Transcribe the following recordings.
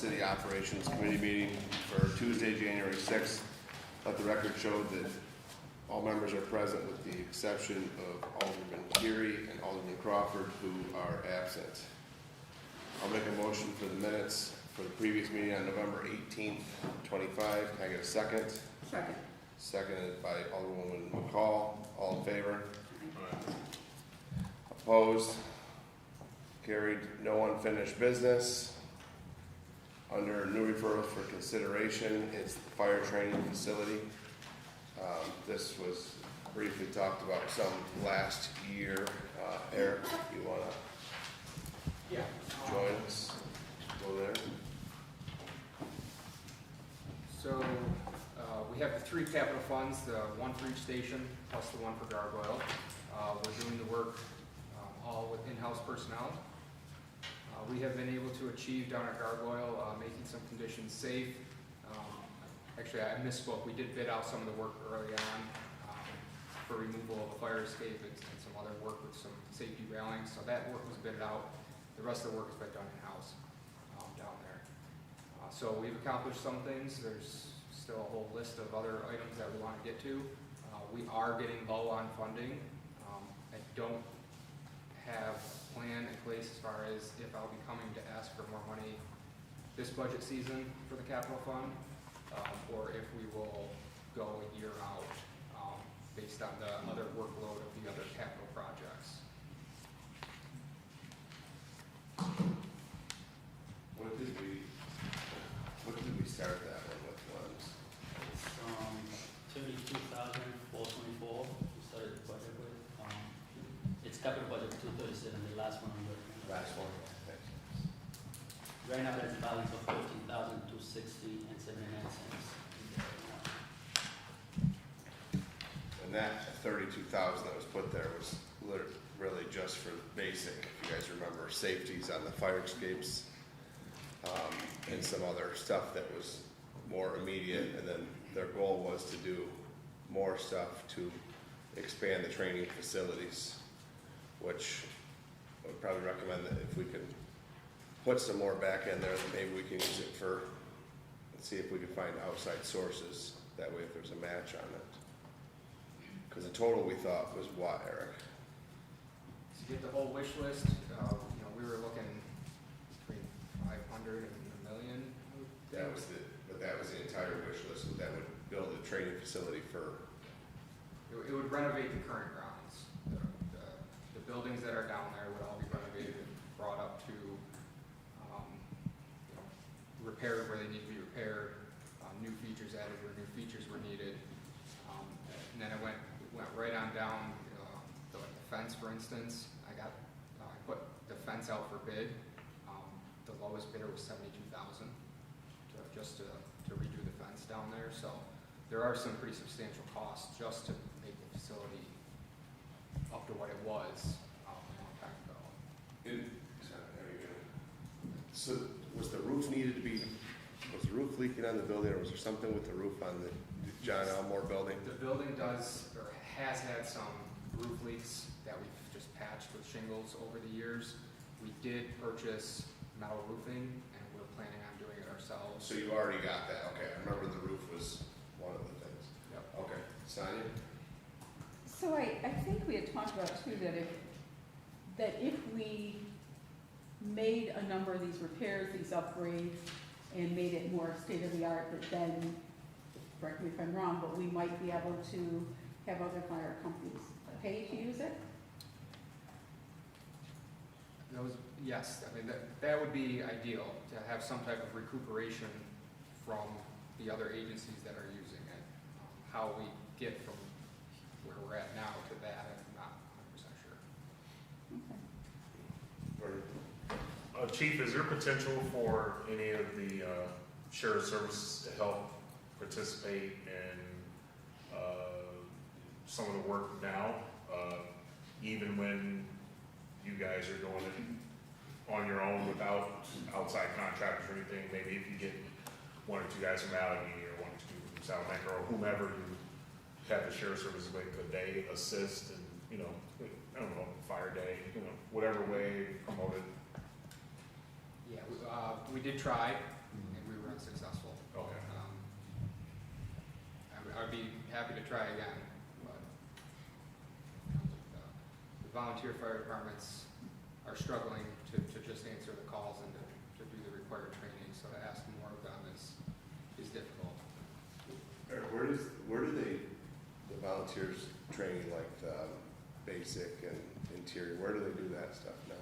City Operations Committee meeting for Tuesday, January 6th. Let the record show that all members are present with the exception of Alderman Geary and Alderman Crawford, who are absent. I'll make a motion for the minutes for the previous meeting on November 18th, 25. Can I get a second? Second. Seconded by Alderwoman McCall. All in favor? Opposed? Carried. No unfinished business. Under new referrals for consideration, it's the fire training facility. This was briefly talked about some last year. Eric, you want to join us? Go there. So we have the three capital funds, the one for each station plus the one for gargoyle. We're doing the work all with in-house personnel. We have been able to achieve down at gargoyle, making some conditions safe. Actually, I misspoke. We did bid out some of the work early on for removal of a fire escape and some other work with some safety railings. So that work was bid out. The rest of the work has been done in-house down there. So we've accomplished some things. There's still a whole list of other items that we want to get to. We are getting low on funding. I don't have a plan in place as far as if I'll be coming to ask for more money this budget season for the capital fund, or if we will go a year out based on the other workload of the other capital projects. What did we start that one with? It's 32,424. We started the budget with. It's capital budget 237. The last one I'm working on. Last one. Right now there's a balance of 15,260 and 79 cents. And that 32,000 that was put there was really just for basic, if you guys remember, safeties on the fire escapes, and some other stuff that was more immediate. And then their goal was to do more stuff to expand the training facilities, which I would probably recommend that if we could put some more back in there, then maybe we can use it for, let's see if we can find outside sources. That way if there's a match on it. Because the total we thought was what, Eric? To get the whole wish list, we were looking between 500 and $1 million. That was the entire wish list. That would build a training facility for. It would renovate the current grounds. The buildings that are down there would all be renovated and brought up to, repaired where they need to be repaired, new features added where new features were needed. And then it went right on down, the fence, for instance. I put the fence out for bid. The lowest bidder was $72,000 just to redo the fence down there. So there are some pretty substantial costs just to make the facility up to what it was a long time ago. So was the roof leaking on the building, or was there something with the roof on the John Elmore building? The building does, or has had some roof leaks that we've just patched with shingles over the years. We did purchase metal roofing, and we're planning on doing it ourselves. So you already got that, okay. I remember the roof was one of the things. Yep. Okay, Sonia? So I think we had talked about too that if we made a number of these repairs, these upgrades, and made it more state-of-the-art, that then, correct me if I'm wrong, but we might be able to have other fire companies pay to use it? Yes, I mean, that would be ideal, to have some type of recuperation from the other agencies that are using it. How we get from where we're at now to that, I'm not 100% sure. Okay. Chief, is there potential for any of the sheriff services to help participate in some of the work now, even when you guys are doing it on your own without outside contractors or anything? Maybe if you get one or two guys from Allegheny or one or two from Salamanca or whomever you have the sheriff services with, could they assist and, I don't know, fire day, whatever way promote it? Yeah, we did try. I'd be happy to try again, but the volunteer fire departments are struggling to just answer the calls and to do the required training, so to ask more of them is difficult. Eric, where do the volunteers training, like the basic and interior, where do they do that stuff now?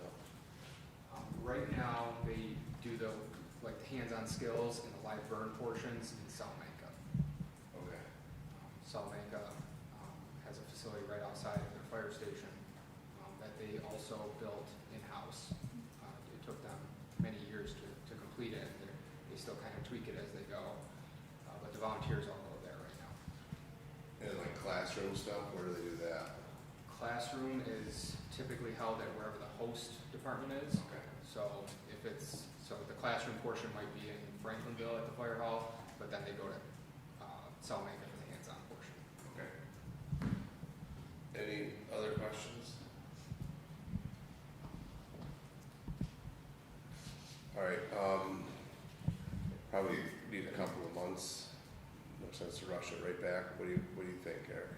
Right now, they do the hands-on skills and the live burn portions in Salamanca. Okay. Salamanca has a facility right outside of their fire station that they also built in-house. It took them many years to complete it, and they still kind of tweak it as they go. But the volunteers all go there right now. And like classroom stuff, where do they do that? Classroom is typically held at wherever the host department is. Okay. So the classroom portion might be in Franklinville at the fire hall, but then they go to Salamanca for the hands-on portion. Okay. Any other questions? All right, probably need a couple of months. No sense to rush it right back. What do you think, Eric?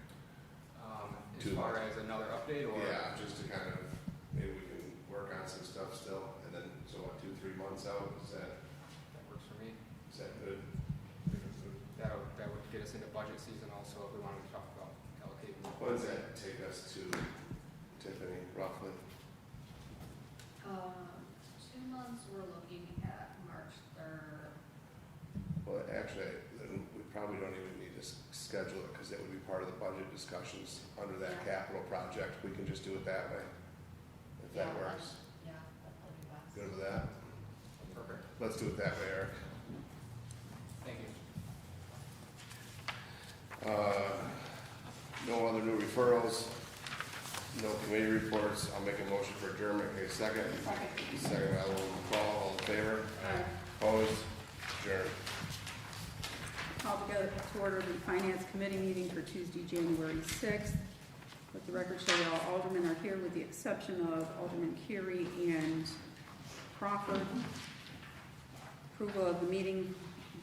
As 2 far months. as another update, or? Yeah, just to kind of, maybe we can work on some stuff still, and then, so what, 2-3 months out, That works for me. is that good? That would get us into budget season also, if we wanted to talk about allocating. What does that take us to, Tiffany, roughly? 2 months, we're looking at March 3rd. Well, actually, then we probably don't even need to schedule it, because it would be part of the budget discussions under that Yeah. capital project. We can just do it that way, if that Yeah, works. Yeah, that'd probably be best. Good with that? Perfect. Let's do it that way, Eric. Thank you. No other new referrals, no committee reports. I'll make a motion for adjournment. Okay, second? Second by Alderman McCall, all in favor? Opposed? Adjourned. Call together to order the Finance Committee meeting for Tuesday, January 6th. Let the record show that all aldermen are here with the exception of Alderman Curie and Crawford. Approval of the meeting,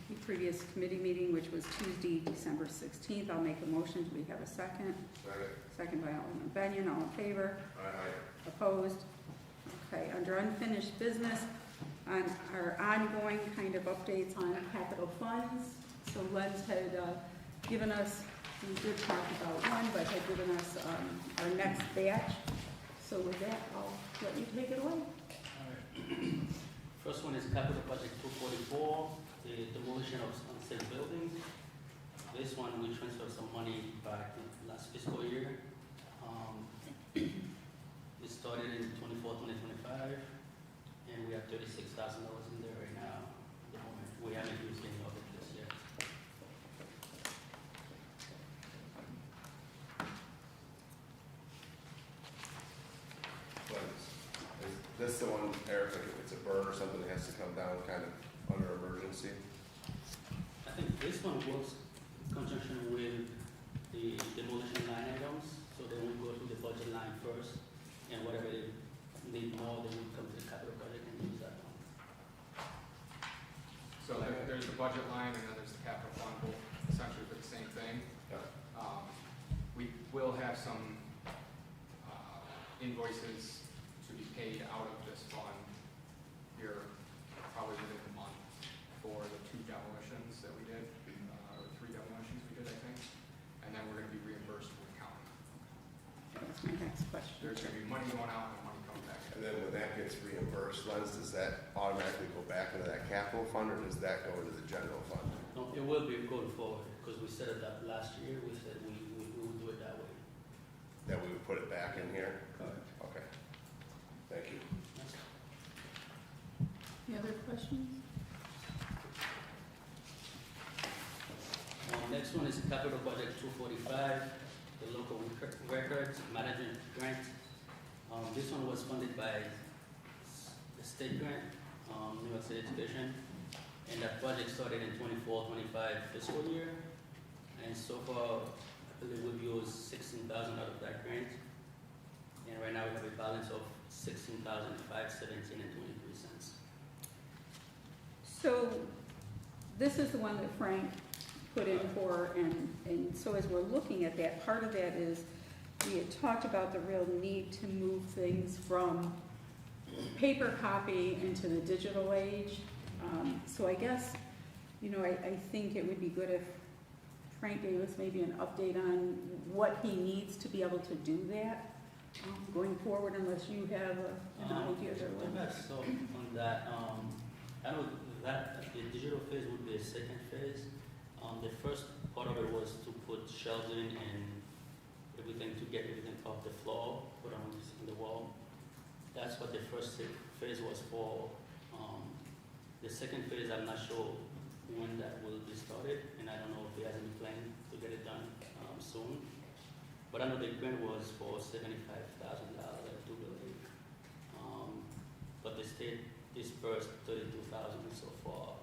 the previous committee meeting, which was Tuesday, December 16th. I'll make a motion. Do we have a second? Second. Second by Alderman Benyon. All in favor? Aye. Opposed? Okay, under unfinished business, on our ongoing kind of updates on capital funds. So Len's had given us, we did talk about one, but had given us our next batch. So with that, I'll let you take it away. Alright. First one is capital project 244, the demolition of unsafe buildings. This one, we transferred some money back in last fiscal year. It started in 2025, and we have $36,000 in there right now. At the moment, we haven't used any of it this year. Is this the one, Eric, like if it's a burn or something that has to come down kind of under emergency? I think this one works in conjunction with the demolition line items, so they will go to the budget line first, and whatever they need more, they will come to the capital project and use that one. So there's the budget line, and then there's the capital fund, both essentially for the same thing. Yeah. We will have some invoices to be paid out of this fund here, probably within a month, for the 2 demolitions that we did, or 3 demolitions we did, I think. And then we're gonna be reimbursed from the county. That's my next question. There's gonna be money going out and money coming back And in. then when that gets reimbursed, Lens, does that automatically go back into that capital fund, or does that go into the general fund? No, it will be going forward, because we set it up last year, we said we would do it that way. That we would put it back in here? Correct. Okay. Thank you. Any other questions? Next one is capital budget 245, the local records management grant. This one was funded by the state grant, New York State Education, and that project started in 24-25 fiscal year. And so far, I believe we've used $16,000 out of that grant. And right now we have a balance of $16,517.23. So this is the one that Frank put in for, and so as we're looking at that, part of that is, we had talked about the real need to move things from paper copy into the digital age. So I guess, you know, I think it would be good if Frank gave us maybe an update on what he needs to be able to do that going forward, unless you have an idea there. So on that, I know that the digital phase would be a second phase. The first part of it was to put shelving and everything, to get everything off the floor, put on the wall. That's what the first phase was for. The second phase, I'm not sure when that will be started, and I don't know if he has any plan to get it done soon. But I know the grant was for $75,000, I do believe. But the state dispersed $32,000 so far.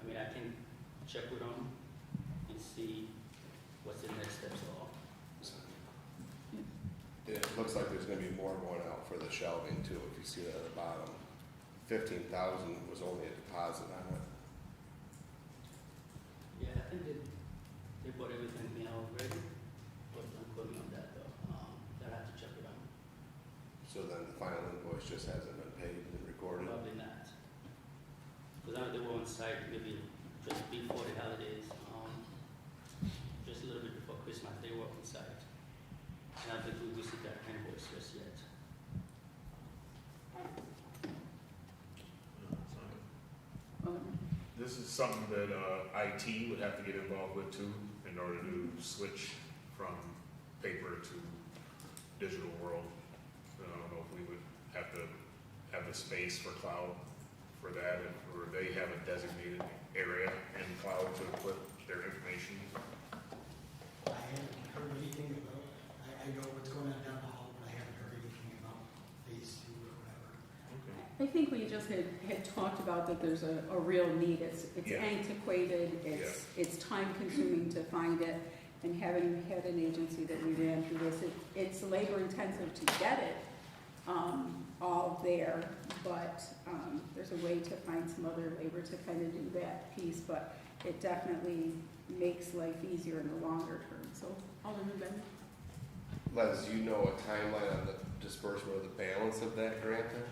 I mean, I can check with them and see what's the next steps are. Yeah, it looks like there's gonna be more going out for the shelving too, if you see that at the bottom. 15,000 was only a deposit on it. Yeah, I think they bought everything, you know, ready, but don't quote me on that though. I'll have to check it out. So then the final invoice just hasn't been paid and recorded. Probably not. Because I know they were on site maybe just before the holidays, just a little bit before Christmas, they were on site. And I think we received that invoice just yet. This is something that IT would have to get involved with too, in order to switch from paper to digital world. I don't know if we would have to have the space for cloud for that, or they have a designated area in cloud to put their information. I haven't heard anything about, I know what's going on down the hall, but I haven't heard anything about phase 2 or whatever. Okay. I think we just had talked about that there's a real need. It's Yeah. antiquated, it's time consuming to find it, and having had an agency that we ran through this, it's labor intensive to get it all there, but there's a way to find some other labor to kind of do that piece, but it definitely makes life easier in the longer term. So, Alderman Bennett? Les, do you know a timeline on the disbursement of the balance of that grant then?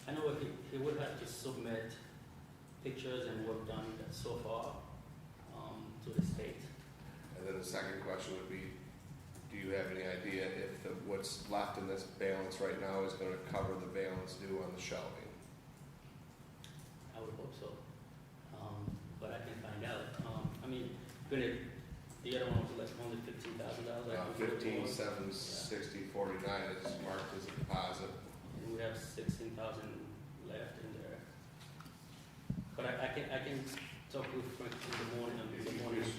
I know he would have to submit pictures and work done so far to the state. And then the second question would be, do you have any idea if what's left in this balance right now is gonna cover the balance due on the shelving? I would hope so. But I can find out. I mean, granted, the other one was like only $15,000. 15,760.49 is marked as a deposit. And we have 16,000 left in there. But I can talk with Frank in the morning and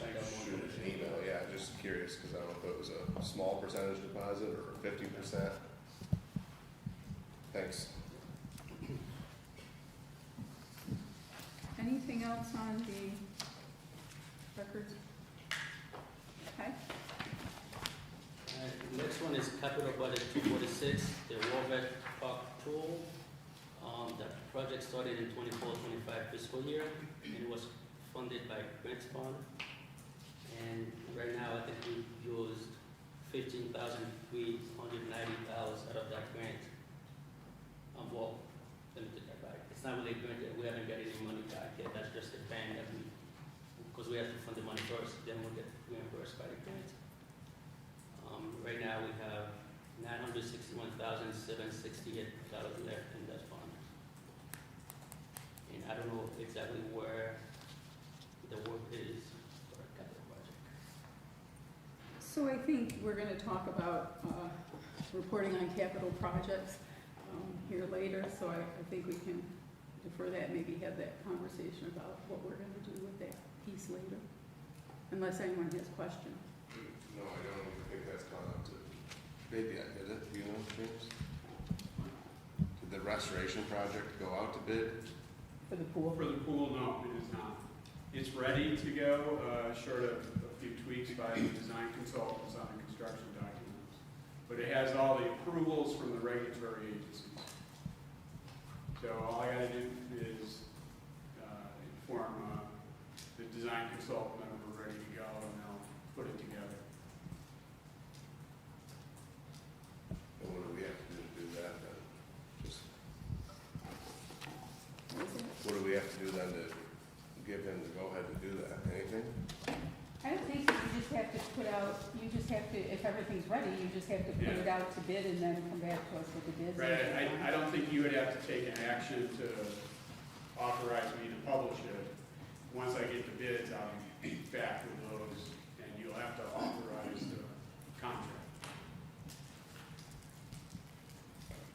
find out more. Shoot an email, yeah, just curious, because I don't know if it was a small percentage deposit or 50%. Thanks. Anything else on the records? Okay. The next one is capital budget 246, the Warbeck Park Tool. The project started in 24-25 fiscal year, and it was funded by grant fund. And right now, I think we've used $15,390 out of that grant. Well, let me take that back. It's not really a grant that we haven't got any money back yet. That's just a ban that because we have to fund the money first, then we'll get reimbursed by the grant. Right now, we have $961,768 left in that fund. And I don't know exactly where the work is for a capital project. So I think we're gonna talk about reporting on capital projects here later, so I think we can defer that, maybe have that conversation about what we're gonna do with that piece later, unless anyone has questions. No, I don't think that's gone up to, maybe I did it, do you know, James? Did the restoration project go out to bid? For the pool? For the pool, no, it is not. It's ready to go, short of a few tweaks by the design consultants on the construction documents. But it has all the approvals from the regulatory agencies. So all I gotta do is inform the design consultant, and we're ready to go, and they'll put it together. And what do we have to do that then? Just, what do we have to do then to give him the go-ahead to do that? Anything? I don't think so. You just have to put out, you just have to, if everything's ready, you just have to put it out to bid and then come back to us with the bids. Right, I don't think you would have to take an action to authorize me to publish it. Once I get the bids, I'll be back with those, and you'll have to authorize the contract.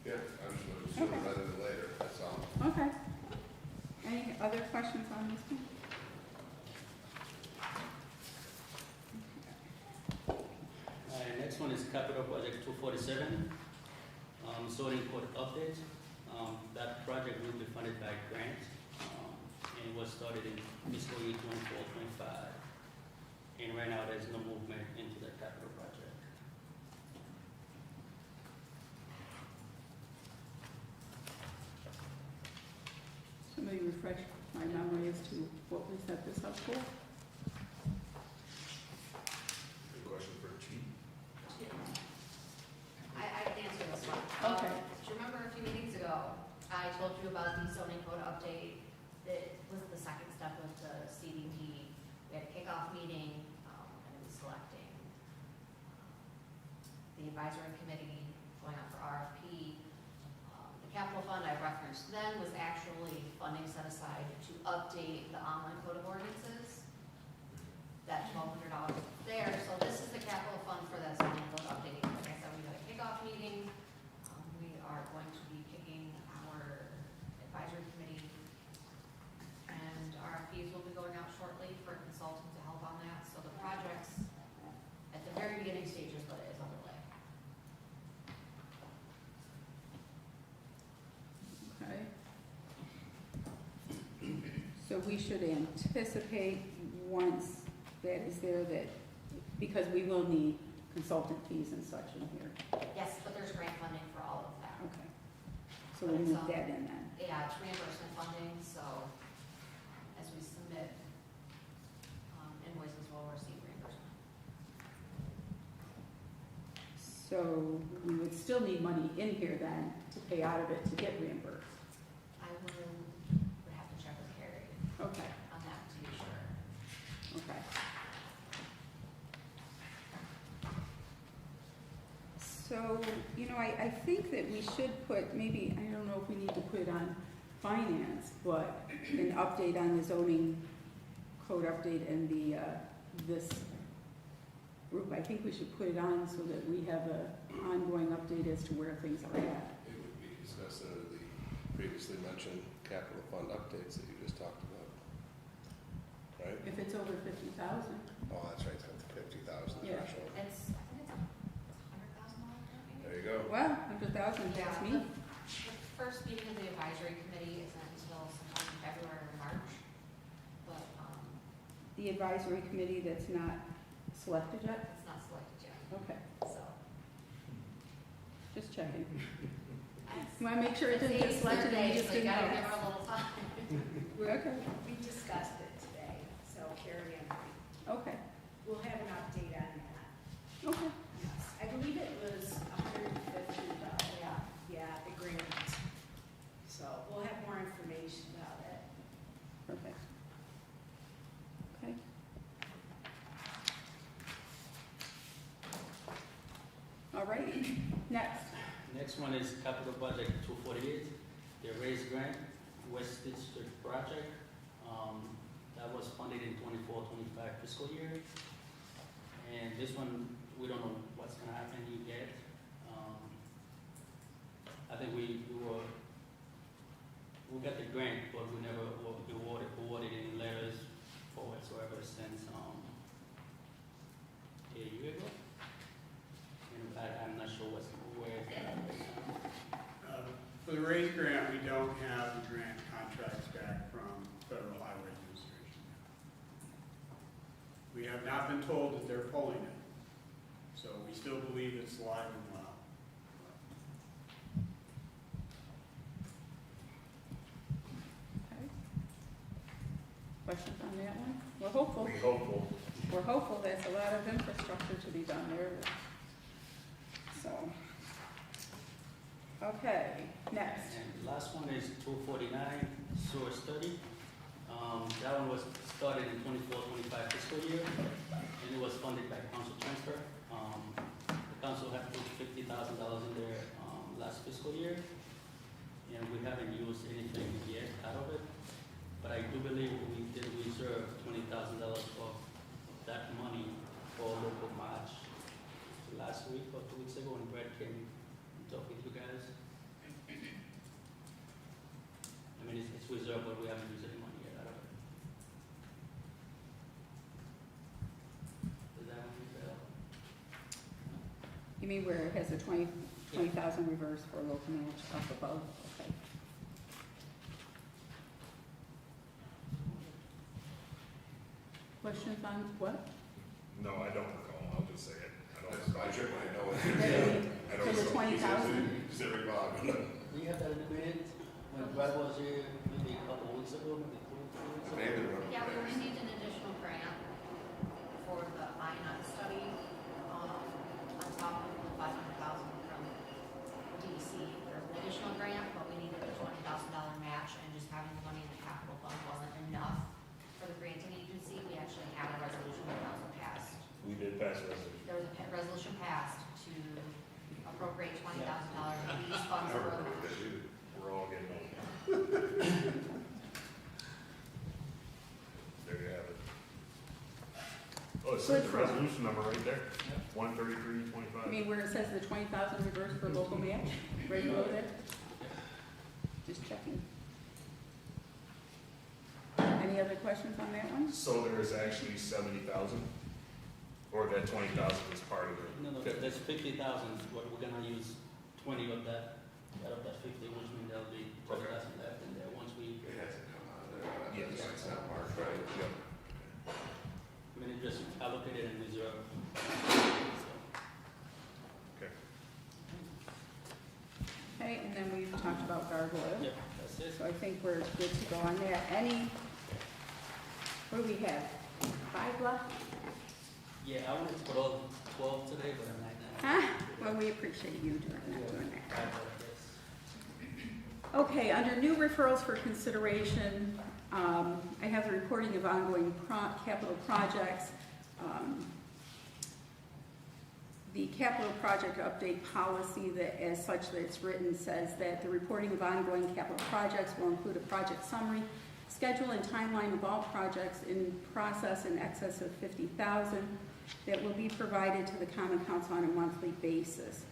Yeah, I'm just looking sooner Okay. rather than later, that's all. Okay. Any other questions on this one? Next one is capital project 247, zoning code update. That project will be funded by grant, and it was started in fiscal year 24-25. And right now, there's no movement into the capital project. Somebody refresh my memory as to what we set this up for? Good question for Chief. I can answer this one. Okay. Do you remember a few meetings ago, I told you about the zoning code update? That was the second step of the CDP. We had a kickoff meeting, and it was selecting the advisory committee, going out for RFP. The capital fund I referenced then was actually funding set aside to update the online code of ordinances. That $1,200 there, so this is the capital fund for that zoning code update. Like I said, we had a kickoff meeting. We are going to be picking our advisory committee, and RFPs will be going out shortly for a consultant to help on that. So the project's at the very beginning stages, but it is underway. Okay. So we should anticipate once that is there that, because we will need consultant fees and such in here. Yes, but there's grant funding for all of that. Okay. So we'll move that in then. Yeah, it's reimbursement funding, so as we submit invoices, we'll receive reimbursement. So we would still need money in here then to pay out of it to get reimbursed. I would have to check with Carrie Okay, on that to be sure. okay. So, I think that we should put, maybe, I don't know if we need to put it on finance, but an update on the zoning code update and this group. I think we should put it on so that we have a ongoing update as to where things are at. It would be discussed under the previously mentioned capital fund updates that you just talked about. Right? If it's over 50,000. Oh, that's right, it's got the 50,000 Yeah. I threshold. think it's $100,000 There you go. Well, 100,000, that's Yeah, me. the first meeting of the advisory committee isn't until sometime in February or March, but The advisory committee that's not selected yet? it's not selected yet, Okay, so. just checking. You want to make sure it didn't get It's selected and you just so you didn't gotta know. give her a little time. Okay, We discussed it today, so Carrie and I, okay, we'll have an update on that. okay. Yes, I believe it was $150, yeah, the grant. So we'll have more information about it. Perfect. Okay. All righty, next. Next one is capital project 248, the raise grant, West District project. That was funded in 24-25 fiscal year. And this one, we don't know what's gonna happen yet. I think we got the grant, but we never awarded any letters for whatsoever since a year ago. And I'm not sure where it's at right now. For the raise grant, we don't have the grant contracts back from Federal Highway Administration. We have not been told that they're pulling it, so we still believe it's alive and well. Okay. Questions on that one? hopeful. Be hopeful. We're hopeful there's a lot of infrastructure to be done there. So, okay, next. And the last one is 249 sewer study. That one was started in 24-25 fiscal year, and it was funded by council transfer. The council had put $50,000 in there last fiscal year, and we haven't used anything yet out of it. But I do believe we did reserve $20,000 of that money for local match last week or 2 weeks ago when Brad came and talked with you guys. I mean, it's reserved, but we haven't used any money yet out of it. Does that ring a bell? You mean where it has a 20,000 reverse for local match up above? Okay. Questions on what? No, I don't recall, I'll just say it. I don't That's recall. my trip, I know it. I For don't the know. 20,000? Is it Bob? We had that in the minute when Brad was here maybe a couple of weeks ago, maybe 2 weeks ago. Maybe. Yeah, we received an additional grant for the INOT study, on top of the 500,000 from DEC. There's an additional grant, but we needed a $20,000 match, and just having the money in the capital fund wasn't enough for the granting agency. We actually had a resolution that council passed. We did pass a resolution. There was a resolution passed to appropriate $20,000 of these funds I for remember the that, dude. We're all getting old. There you have it. Oh, it says the resolution number right there, 13325. I mean where it says the 20,000 reverse for local match, right below there? Just checking. Any other questions on that one? So there is actually 70,000? Or that 20,000 is part of it? No, there's 50,000, but we're gonna use 20 of that, out of that 50, which means there'll be 20,000 left in there once we, It hasn't come out of there. Yes. It's not marked, right? Yep. I mean, it just allocated and reserved. Okay. Okay, and then we've talked about gargoyle. Yep, that's it. So I think we're good to go on that. What do we have? 5 left? Yeah, I wanted to put all 12 today, but I'm not Huh? Well, we appreciate you doing that. gonna. Okay, under new referrals for consideration, I have the reporting of ongoing capital projects. The capital project update policy that as such that it's written says that the reporting of ongoing capital projects will include a project summary, schedule and timeline of all projects in process in excess of 50,000 that will be provided to the Common Council on a monthly basis.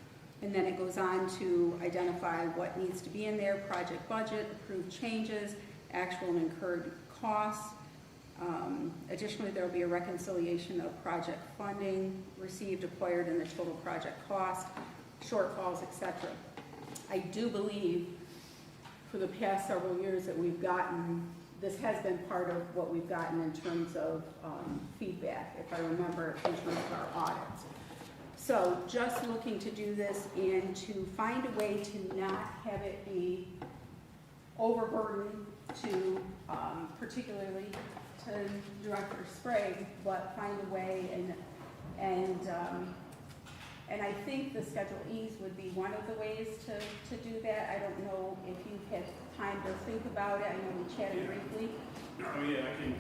And then it goes on to identify what needs to be in there, project budget, approved changes, actual and incurred costs. Additionally, there will be a reconciliation of project funding received, acquired, and the total project cost, shortfalls, etc. I do believe for the past several years that we've gotten, this has been part of what we've gotten in terms of feedback, if I remember, in terms of our audits. So just looking to do this and to find a way to not have it be overburdened to, particularly to Director Sprague, but find a way and I think the Schedule E's would be one of the ways to do that. I don't know if you've had time to think about it. I know we chatted briefly. Oh, yeah, I can,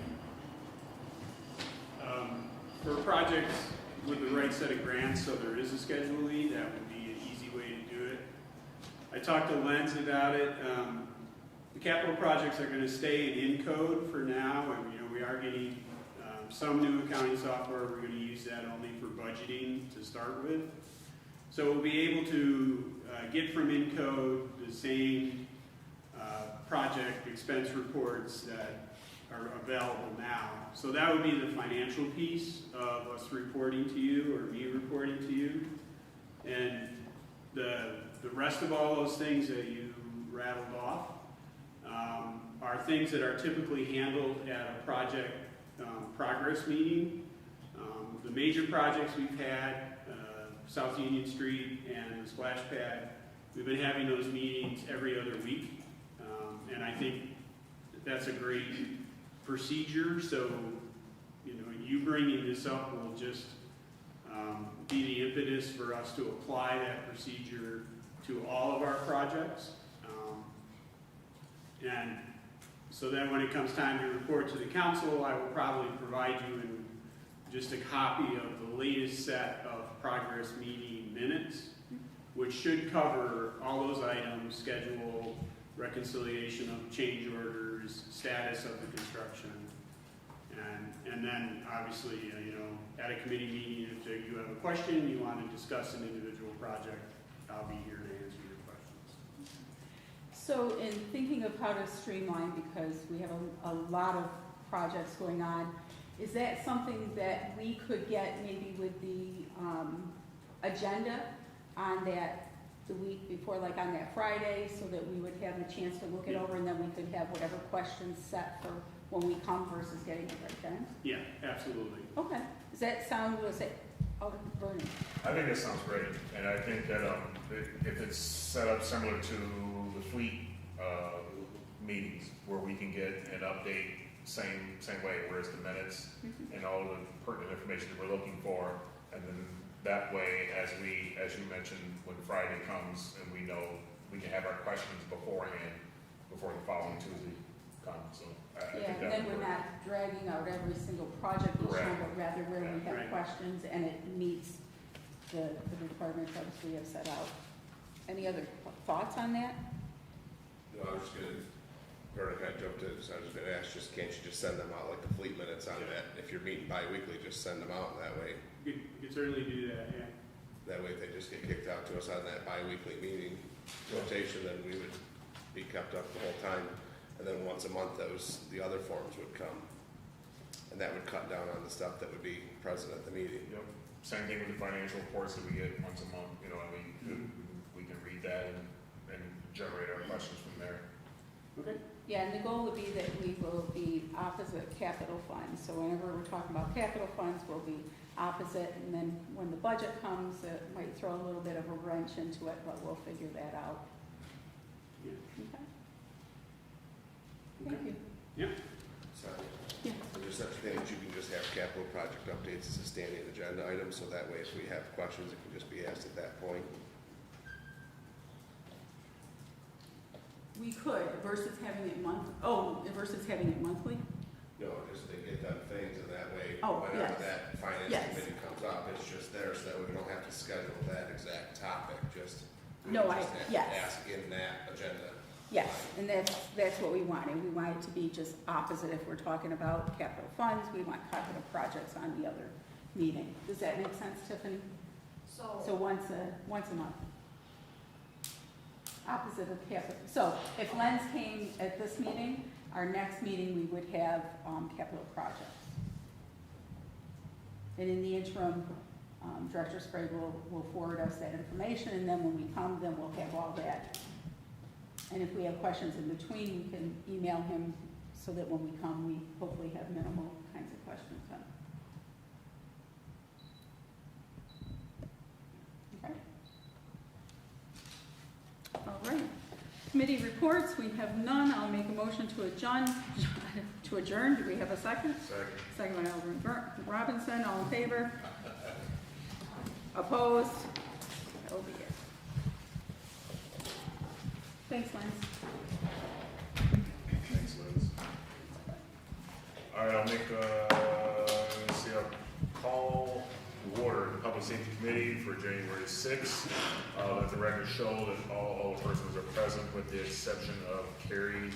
for projects with the right set of grants, so there is a Schedule E, that would be an easy way to do it. I talked to Lenz about it. The capital projects are gonna stay in code for now, and, you know, we are getting, some new accounting software. We're gonna use that only for budgeting to start with. So we'll be able to, get from in code the same, project expense reports that are available now. So that would be the financial piece of us reporting to you, or me reporting to you. And the rest of all those things that you rattled off are things that are typically handled at a project progress meeting. The major projects we've had, South Union Street and the splash pad, we've been having those meetings every other week. And I think that's a great procedure, so you bringing this up will just be the impetus for us to apply that procedure to all of our projects. And so then when it comes time to report to the council, I will probably provide you in just a copy of the latest set of progress meeting minutes, which should cover all those items: schedule, reconciliation of change orders, status of the construction. And then obviously, at a committee meeting, if you have a question, you want to discuss an individual project, I'll be here to answer your questions. So in thinking of how to streamline, because we have a lot of projects going on, is that something that we could get maybe with the agenda on the week before, like on that Friday, so that we would have a chance to look it over, and then we could have whatever questions set for when we come versus getting it right then? Yeah, absolutely. Okay. Does that sound, was it, Bernie? I think that sounds great, and I think that if it's set up similar to the fleet meetings, where we can get an update same way, whereas the minutes and all the pertinent information that we're looking for, and then that way, as you mentioned, when Friday comes and we know we can have our questions beforehand, before the following Tuesday comes. So I Yeah, think and that then would we're work. not dragging out every single project each time, Correct. but rather where we have Right. questions and it meets the requirements that we have set out. Any other thoughts on that? No, I was just gonna, Vernon kind of jumped in, so I was just gonna ask, can't you just send them out like the fleet minutes on that? If you're meeting bi-weekly, just send them out, and that way, You could certainly do that, yeah. that way if they just get kicked out to us on that bi-weekly meeting rotation, then we would be kept up the whole time. And then once a month, the other forms would come. And that would cut down on the stuff that would be present at the meeting. Yep. Same thing with the financial reports that we get once a month, and we can read that and generate our questions from there. Okay. Yeah, and the goal would be that we will be opposite capital funds. So whenever we're talking about capital funds, we'll be opposite. And then when the budget comes, it might throw a little bit of a wrench into it, but we'll figure that out. Yeah. Okay. Thank you. Yep. So, Yeah. so just such a thing that you can just have capital project updates as a standing agenda item, so that way if we have questions, it can just be asked at that point. We could versus having it versus having it monthly? No, just to get done things, and that way, Oh, whenever yes. that finance Yes. committee comes up, it's just there, so that we don't have to schedule that exact topic, just. we No, just have to yes. ask in that agenda. Yes, and that's what we wanted. We want it to be just opposite. If we're talking about capital funds, we want capital projects on the other meeting. Does that make sense, Tiffany? So once a month. Opposite of capital. So if Len's came at this meeting, our next meeting, we would have capital projects. And in the interim, Director Sprague will forward us that information, and then when we come, then we'll have all that. And if we have questions in between, we can email him so that when we come, we hopefully have minimal kinds of questions then. Okay. All right. Committee reports, we have none. I'll make a motion to adjourn. Do we have a second? Second. Second by Alderman Robinson. All in favor? Opposed? That will be it. Thanks, Lance. Thanks, Liz. All right, I'll make a call to order the Public Safety Committee for January 6th. Let the record show that all persons are present with the exception of Carrie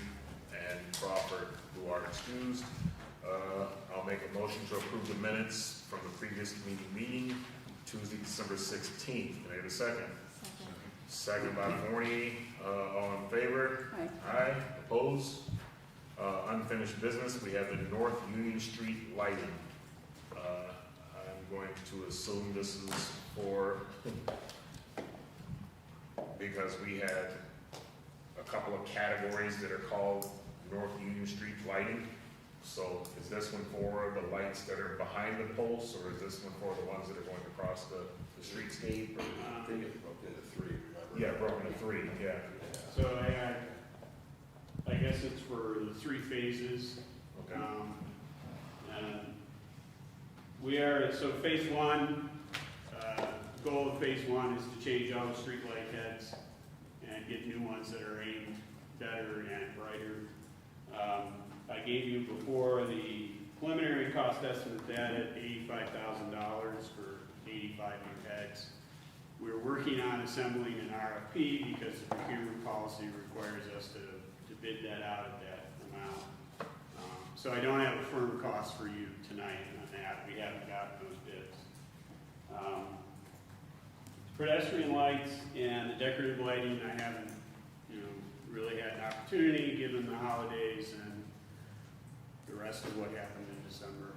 and Crawford, who are excused. I'll make a motion to approve the minutes from the previous meeting, Tuesday, December 16th. Can I have a second? Second by Forney. All in favor? Aye. Aye. Opposed? Unfinished business, we have the North Union Street lighting. I'm going to assume this is for, because we had a couple of categories that are called North Union Street lighting. So is this one for the lights that are behind the posts, or is this one for the ones that are going across the streetscape? I think it's broken into three, remember? Yeah, broken into three, yeah. So I guess it's for the three phases. Okay. And We are, so phase one, goal of phase one is to change all the street light heads and get new ones that are aimed better and brighter. I gave you before the preliminary cost estimate that at $85,000 for 85 new heads. We're working on assembling an RFP because the procurement policy requires us to bid that out at that amount. So I don't have a firm cost for you tonight on that. We haven't gotten those bids. Pedestrian lights and the decorative lighting, I haven't, really had an opportunity given the holidays and the rest of what happened in December.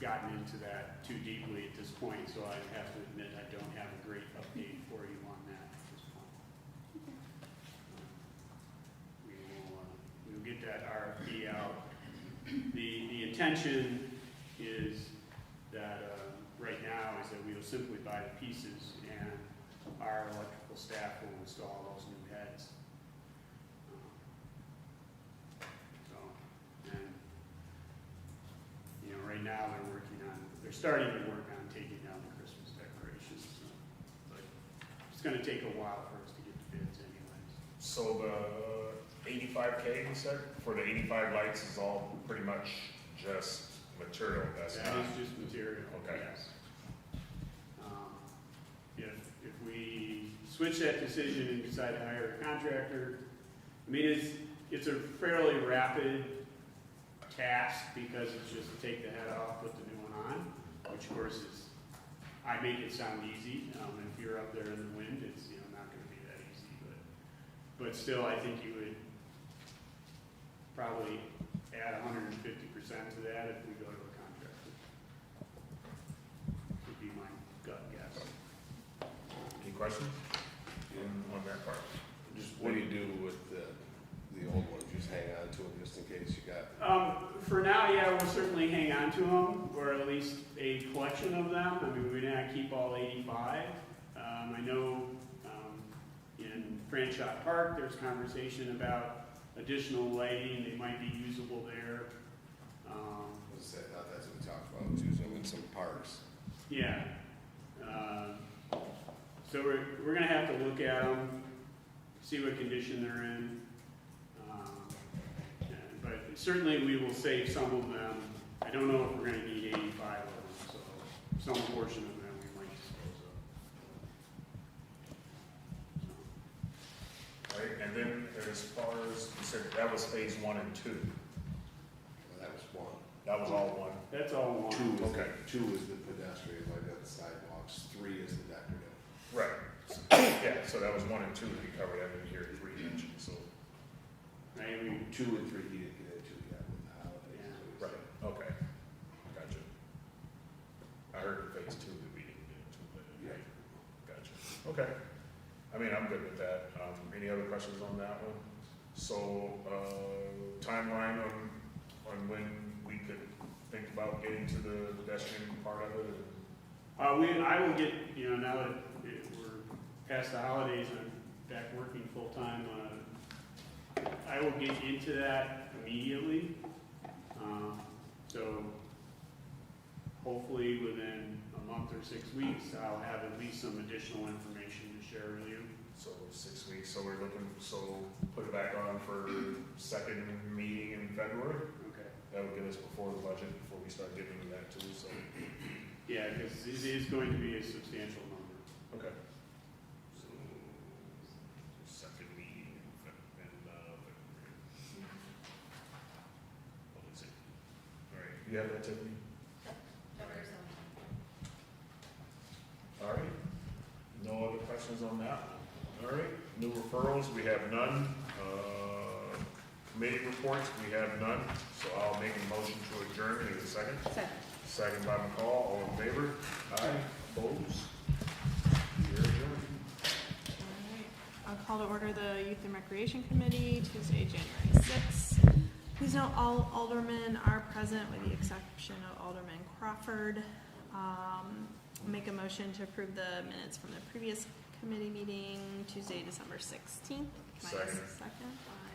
Gotten into that too deeply at this point, so I have to admit I don't have a great update for you on that at this point. We'll get that RFP out. The intention is that right now is that we will simply buy the pieces and our electrical staff will install those new heads. Right now they're starting to work on taking down the Christmas decorations. But it's gonna take a while for us to get the bids anyways. So the 85K, you said, for the 85 lights is all pretty much just material, that's That not? is just material, Okay. yes. If we switch that decision and decide to hire a contractor, I mean, it's a fairly rapid task because it's just to take the head off, put the new one on, which of course is, I make it sound easy. If you're up there in the wind, it's not going to be that easy, but still, I think you would probably add 150% to that if we go to a contractor. Would be my gut guess. Any questions on that part? Just what do you do with the old ones? Just hang on to them just in case you got. For now, yeah, we'll certainly hang on to them, or at least a collection of them. I mean, we may not keep all 85. I know in Franchot Park, there's conversation about additional lighting. They might be usable there. I thought that's what we talked about, was using them in some parks. Yeah. So we're going to have to look at them, see what condition they're in. But certainly we will save some of them. I don't know if we're going to need 85 of them, so some portion of them we might dispose of. Right, and then as far as, you said that was phase 1 and 2. Well, that was one. That was all one. That's all one. Okay. Two is the pedestrian, like on the sidewalks, 3 is the decorative. Right. Yeah, so that was 1 and 2 that we covered. I didn't hear 3 mentioned, so. I mean, 2 and 3 he didn't get into yet with the holidays. Yeah. so Right, okay. Gotcha. I heard phase 2 that we didn't get into, but. Yeah. Gotcha. Okay. I mean, I'm good with that. Any other questions on that one? So, timeline on when we could think about getting to the pedestrian part of it? I will get, now that we're past the holidays, I'm back working full-time. I will get into that immediately. So hopefully within a month or 6 weeks, I'll have at least some additional information to share with you. So 6 weeks, so we're looking, so put it back on for second meeting in February? Okay. That would get us before the budget, before we start getting into that too, so. Yeah, because it is going to be a substantial number. Okay. So, second meeting in February. What is it? All right, you have that, Tiffany? February 17th. All right. No other questions on that? All right, new referrals, we have none. Committee reports, we have none. So I'll make a motion to adjourn. Need a second? Second. Second by McCall, all in favor? Aye. Opposed? You're adjourned. All right. I'll call to order the Youth and Recreation Committee, Tuesday, January 6th. Please note all aldermen are present with the exception of Alderman Crawford. Make a motion to approve the minutes from the previous committee meeting, Tuesday, December 16th. Can I have a Second. second by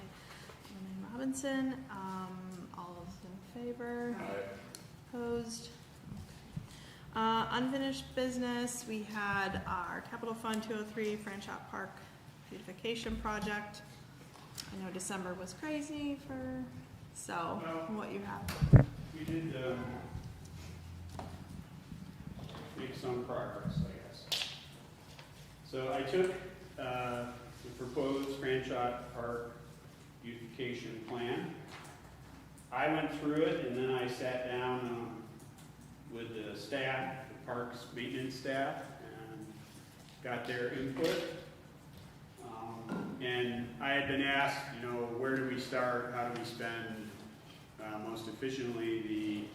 Alderman Robinson. All those in favor? Aye. Opposed? Unfinished business, we had our Capital Fund 203 Franchot Park beautification project. I know December was crazy so what you have? We did, make some progress, I guess. So I took, the proposed Franchot Park beautification plan. I went through it and then I sat down, with the staff, the parks maintenance staff, and got their input. And I had been asked, where do we start, how do we spend most efficiently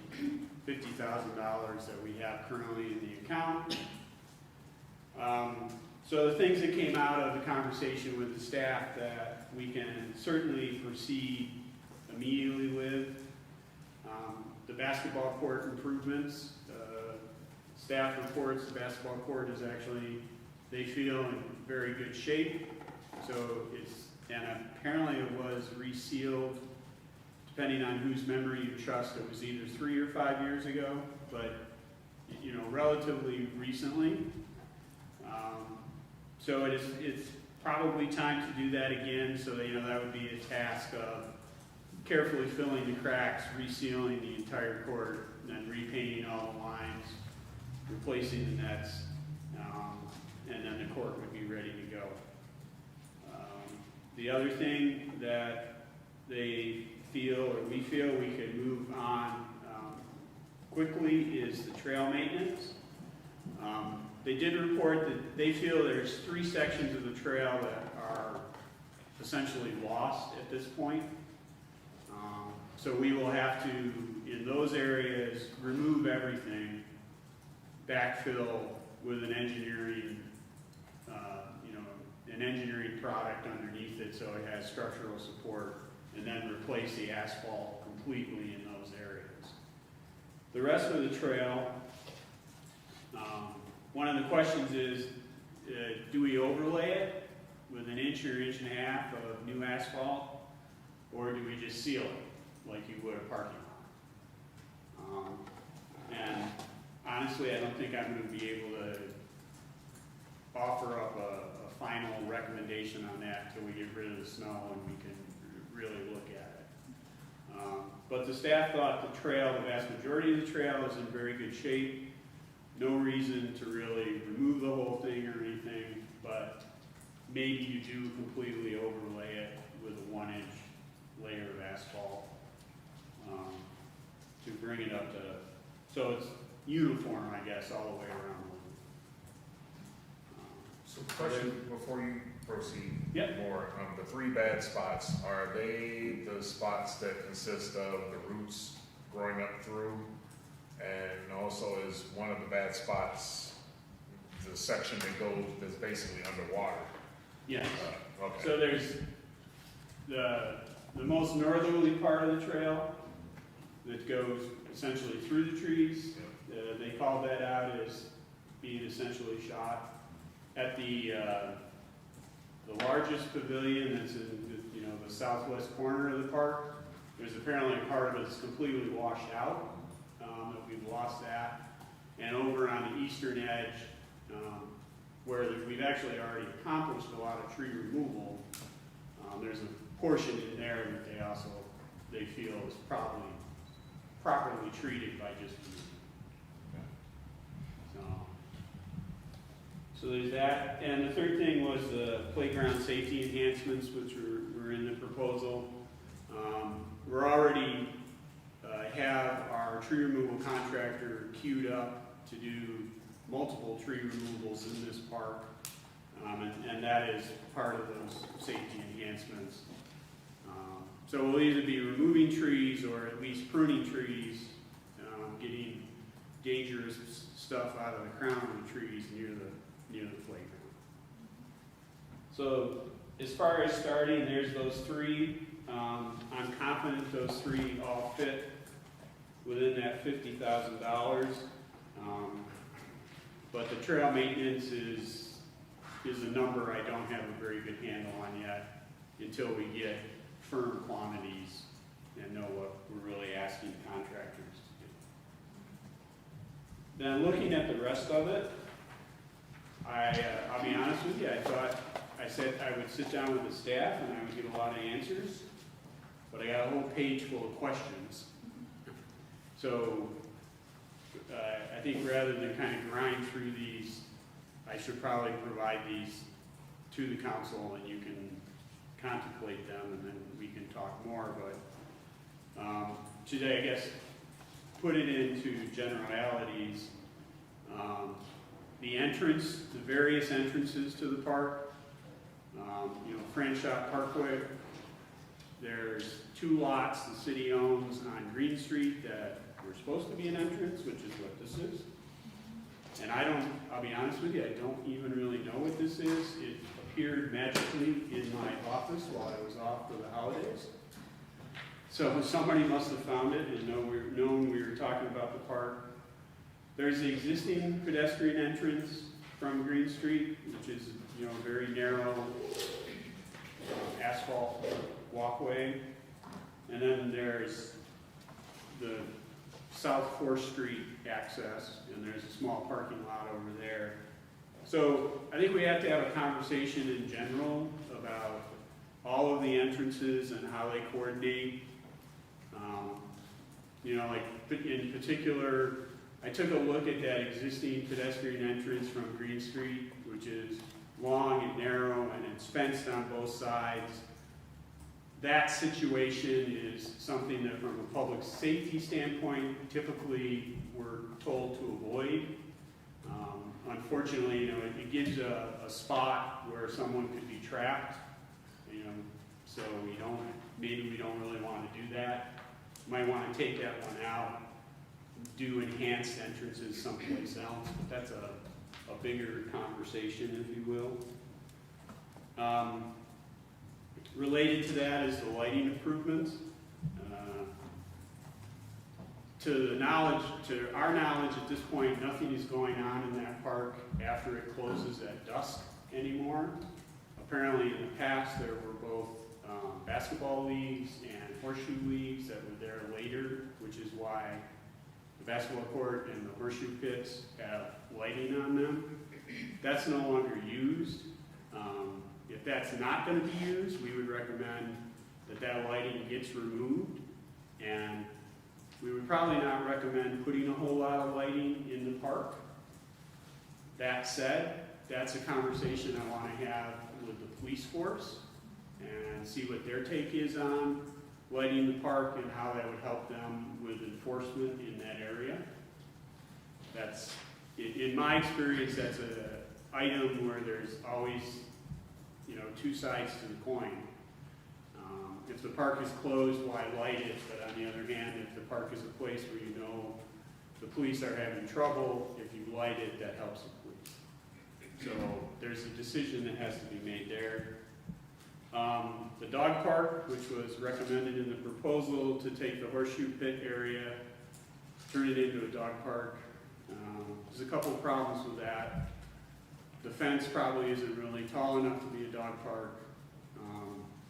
the $50,000 that we have currently in the account. So the things that came out of the conversation with the staff that we can certainly proceed immediately with, the basketball court improvements. Staff reports the basketball court is actually, they feel, in very good shape. So and apparently it was resealed, depending on whose memory you trust, it was either 3 or 5 years ago, but, relatively recently. So it's probably time to do that again, so that would be a task of carefully filling the cracks, resealing the entire court, and then repainting all the lines, replacing the nets, and then the court would be ready to go. The other thing that they feel, or we feel, we could move on quickly is the trail maintenance. They did report that they feel there's 3 sections of the trail that are essentially lost at this point. So we will have to, in those areas, remove everything, backfill with an engineering, an engineering product underneath it so it has structural support, and then replace the asphalt completely in those areas. The rest of the trail, one of the questions is, do we overlay it with 1 inch or 1.5 inches of new asphalt, or do we just seal it like you would a parking lot? And honestly, I don't think I'm going to be able to offer up a final recommendation on that until we get rid of the snow and we can really look at it. But the staff thought the trail, the vast majority of the trail is in very good shape. No reason to really remove the whole thing or anything, but maybe you do completely overlay it with a 1-inch layer of asphalt to bring it up to, so it's uniform, I guess, all the way around. So question before you proceed Yep. more, the 3 bad spots, are they the spots that consist of the roots growing up through? And also is one of the bad spots the section that's basically underwater? Yes. Okay. So there's the most northerly part of the trail that goes essentially through the trees. They call that out as being essentially shot. At the largest pavilion that's in the southwest corner of the park, there's apparently a part of it that's completely washed out. That we've lost that. And over on the eastern edge, where we've actually already accomplished a lot of tree removal, there's a portion in there that they feel is probably properly treated by just so there's that. And the third thing was the playground safety enhancements, which were in the proposal. We're already have our tree removal contractor queued up to do multiple tree removals in this park, and that is part of those safety enhancements. So we'll either be removing trees or at least pruning trees, getting dangerous stuff out of the crown of the trees near the playground. So as far as starting, there's those 3. I'm confident those 3 all fit within that $50,000. But the trail maintenance is a number I don't have a very good handle on yet until we get firm quantities and know what we're really asking contractors to do. Then looking at the rest of it, I'll be honest with you, I said I would sit down with the staff and I would give a lot of answers, but I got a whole page full of questions. So, I think rather than kind of grind through these, I should probably provide these to the council and you can contemplate them and then we can talk more, but, today, I guess, put it into generalities. The entrance, the various entrances to the park, Franchot Parkway, there's 2 lots the city owns on Green Street that were supposed to be an entrance, which is what this is. And I'll be honest with you, I don't even really know what this is. It appeared magically in my office while I was off for the holidays. So somebody must have found it and known we were talking about the park. There's the existing pedestrian entrance from Green Street, which is, a very narrow asphalt walkway. And then there's the South 4th Street access, and there's a small parking lot over there. So I think we have to have a conversation in general about all of the entrances and how they coordinate. In particular, I took a look at that existing pedestrian entrance from Green Street, which is long and narrow and it's fenced on both sides. That situation is something that from a public safety standpoint, typically we're told to avoid. Unfortunately, it gives a spot where someone could be trapped, so maybe we don't really want to do that. Might want to take that one out, do enhanced entrances someplace else, but that's a bigger conversation, if you will. Related to that is the lighting improvements. To our knowledge at this point, nothing is going on in that park after it closes at dusk anymore. Apparently in the past there were both basketball leagues and horseshoe leagues that were there later, which is why the basketball court and the horseshoe pits have lighting on them. That's no longer used. If that's not going to be used, we would recommend that lighting gets removed, and we would probably not recommend putting a whole lot of lighting in the park. That said, that's a conversation I want to have with the police force and see what their take is on lighting the park and how that would help them with enforcement in that area. That's, in my experience, that's an item where there's always, 2 sides to the coin. If the park is closed, why light it? But on the other hand, if the park is a place where the police are having trouble, if you light it, that helps the police. So there's a decision that has to be made there. The dog park, which was recommended in the proposal to take the horseshoe pit area, turn it into a dog park. There's a couple of problems with that. The fence probably isn't really tall enough to be a dog park.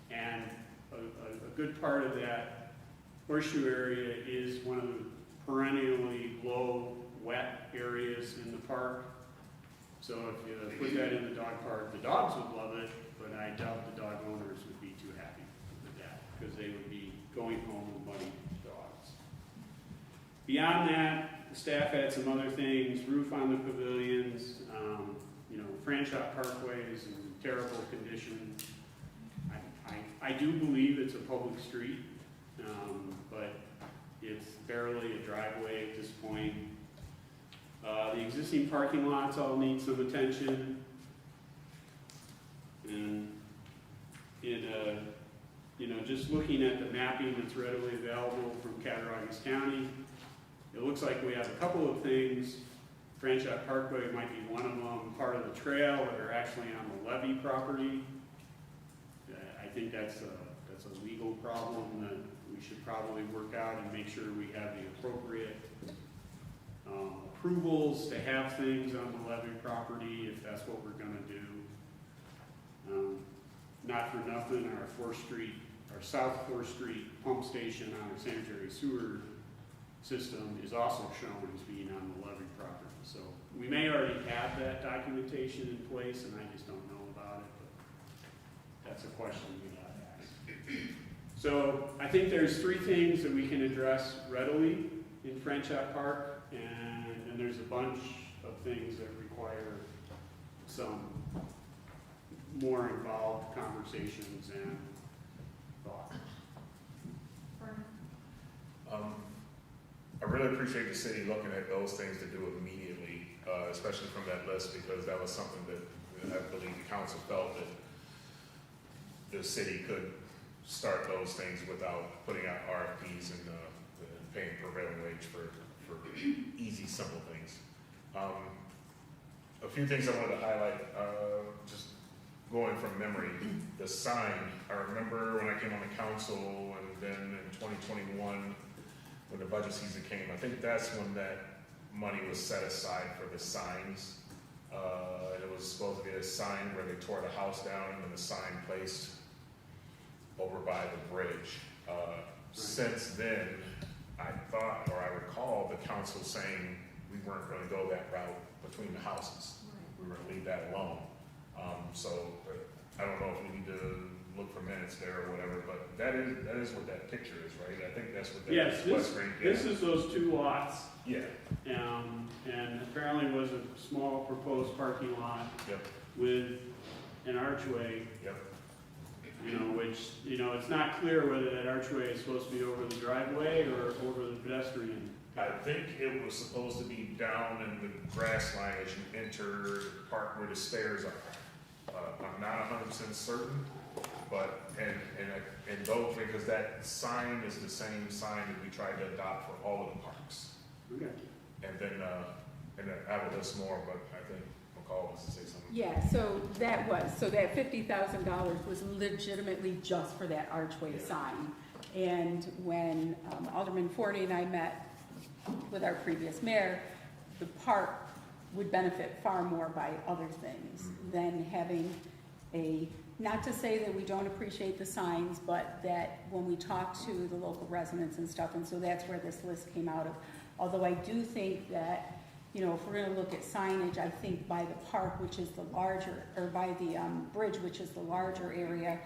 And a good part of that horseshoe area is one of the perennially low, wet areas in the park. So if you put that in the dog park, the dogs would love it, but I doubt the dog owners would be too happy with that, because they would be going home with muddy dogs. Beyond that, the staff had some other things, roof on the pavilions, Franchot Parkway is in terrible condition. I do believe it's a public street, but it's barely a driveway at this point. The existing parking lots all need some attention. And just looking at the mapping that's readily available from Cattaraugus County, it looks like we have a couple of things. Franchot Parkway might be one of them, part of the trail that are actually on the levee property. I think that's a legal problem that we should probably work out and make sure we have the appropriate approvals to have things on the levee property if that's what we're going to do. Not for nothing, our South 4th Street pump station on our sanitary sewer system is also shown as being on the levy property. So we may already have that documentation in place, and I just don't know about it, but that's a question we got to ask. So I think there's three things that we can address readily in Franchot Park, and there's a bunch of things that require some more involved conversations and thought. I really appreciate the city looking at those things to do immediately, especially from that list, because that was something that I believe the council felt that the city could start those things without putting out RFPs and paying prevailing wage for easy, simple things. A few things I wanted to highlight, just going from memory, the sign. I remember when I came on the council, and then in 2021, when the budget season came, I think that's when that money was set aside for the signs. It was supposed to be a sign where they tore the house down, and then a sign placed over by the bridge. Since then, I thought, or I recall the council saying we weren't going to go that route between the houses. We were going to leave that alone. So I don't know if we need to look for minutes there or whatever, but that is what that picture is, right? I think that's what that Yes, West Green. this is those two lots, Yeah. and apparently was a small proposed parking lot Yep. with an archway. Yep. Which, it's not clear whether that archway is supposed to be over the driveway or over the pedestrian. I think it was supposed to be down in the grass line as you enter the park where the stairs are. I'm not 100% certain, but, and those, because that sign is the same sign that we tried to adopt for all of the parks. Okay. And then I will list more, but I think McCall wants to say something. Yeah, so that $50,000 was legitimately just for that archway sign. And when Alderman Forney and I met with our previous mayor, the park would benefit far more by other things than having not to say that we don't appreciate the signs, but that when we talk to the local residents and stuff, and so that's where this list came out of. Although I do think that, if we're gonna look at signage, I think by the park, which is the larger, or by the bridge, which is the larger area,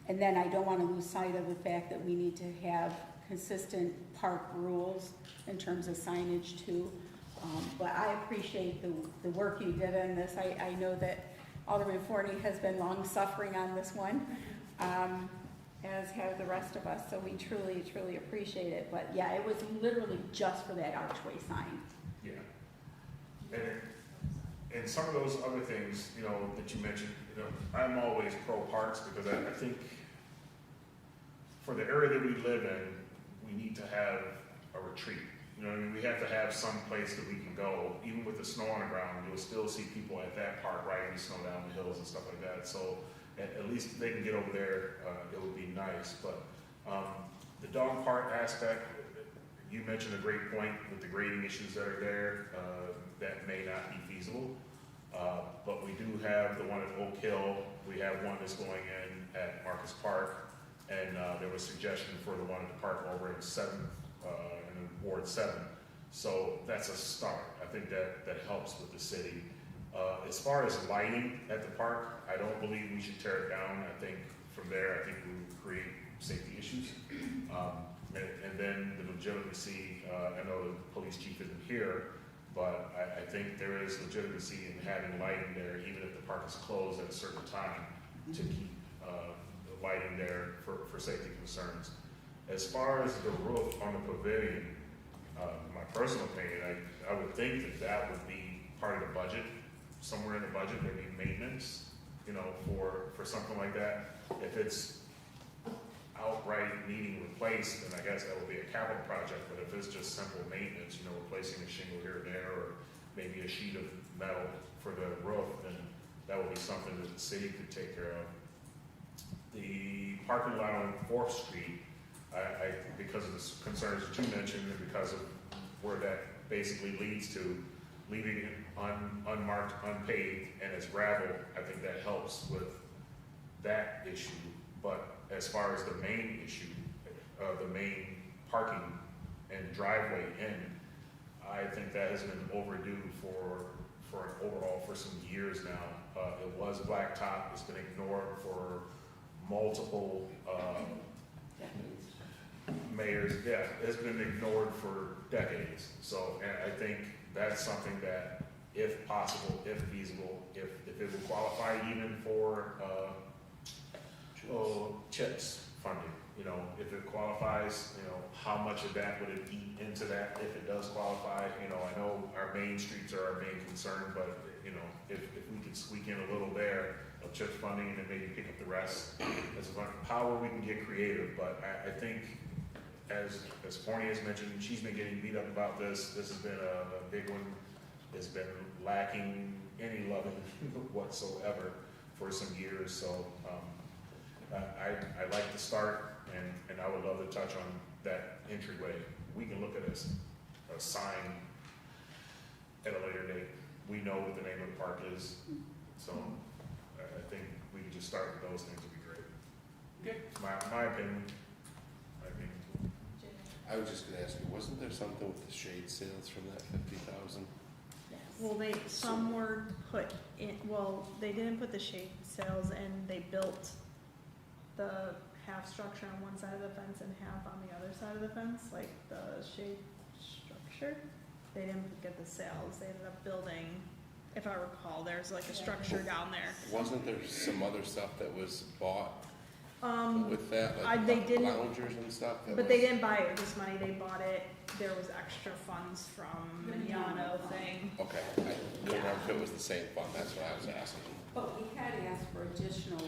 and then I don't wanna lose sight of the fact that we need to have consistent park rules in terms of signage too. But I appreciate the work you did on this. I know that Alderman Forney has been long suffering on this one, as have the rest of us, so we truly, truly appreciate it. But yeah, it was literally just for that archway sign. Yeah. And some of those other things, that you mentioned, I'm always pro parks because I think for the area that we live in, we need to have a retreat. We have to have some place that we can go. Even with the snow on the ground, you'll still see people at that park riding the snow down the hills and stuff like that. So at least if they can get over there, it would be nice. But the dog park aspect, you mentioned a great point with the grading issues that are there. That may not be feasible. But we do have the one at Oak Hill. We have one that's going in at Marcus Park. And there was suggestion for the one at the park over in Ward 7. So that's a start. I think that helps with the city. As far as lighting at the park, I don't believe we should tear it down. I think from there, I think we would create safety issues. And then the legitimacy, I know the police chief isn't here, but I think there is legitimacy in having lighting there, even if the park is closed at a certain time, to keep the lighting there for safety concerns. As far as the roof on the pavilion, my personal opinion, I would think that would be part of the budget, somewhere in the budget, maybe maintenance, for something like that. If it's outright needing replaced, then I guess that would be a capital project. But if it's just simple maintenance, replacing a shingle here and there, or maybe a sheet of metal for the roof, then that would be something that the city could take care of. The parking lot on 4th Street, because of the concerns that you mentioned, and because of where that basically leads to, leaving it unmarked, unpaved, and it's gravel, I think that helps with that issue. But as far as the main issue, the main parking and driveway in. I think that has been overdue for an overhaul for some years now. It was blacktop, it's been ignored for multiple, mayors, yeah, it's been ignored for decades. So, and I think that's something that, if possible, if feasible, if it would qualify even for, CHIPS funding, you know, if it qualifies, you know, how much of that would it eat into that if it does qualify? You know, I know our main streets are our main concern, but, you know, if we could squeak in a little there of CHIPS funding and then maybe pick up the rest, as a power, we can get creative, but I think, as Forney has mentioned, she's been getting beat up about this. This has been a big one. It's been lacking any loving whatsoever for some years. So I like to start, and I would love to touch on that entryway. We can look at a sign at a later date. We know what the name of the park is, so I think we can just start with those things would be great. Okay. My opinion. I was just gonna ask you, wasn't there something with the shade sales from that 50,000? Well, some were put in, well, they didn't put the shade sails in, they built the half structure on one side of the fence and half on the other side of the fence, like the shade structure. They didn't get the sails, they ended up building, if I recall, there's like a structure down there. Wasn't there some other stuff that was bought with that, they didn't, loungers and stuff? but they didn't buy it with this money, they bought it, there was extra funds from the Yano thing. Okay, I couldn't remember if it was the same fund, that's what I was asking. But we had asked for additional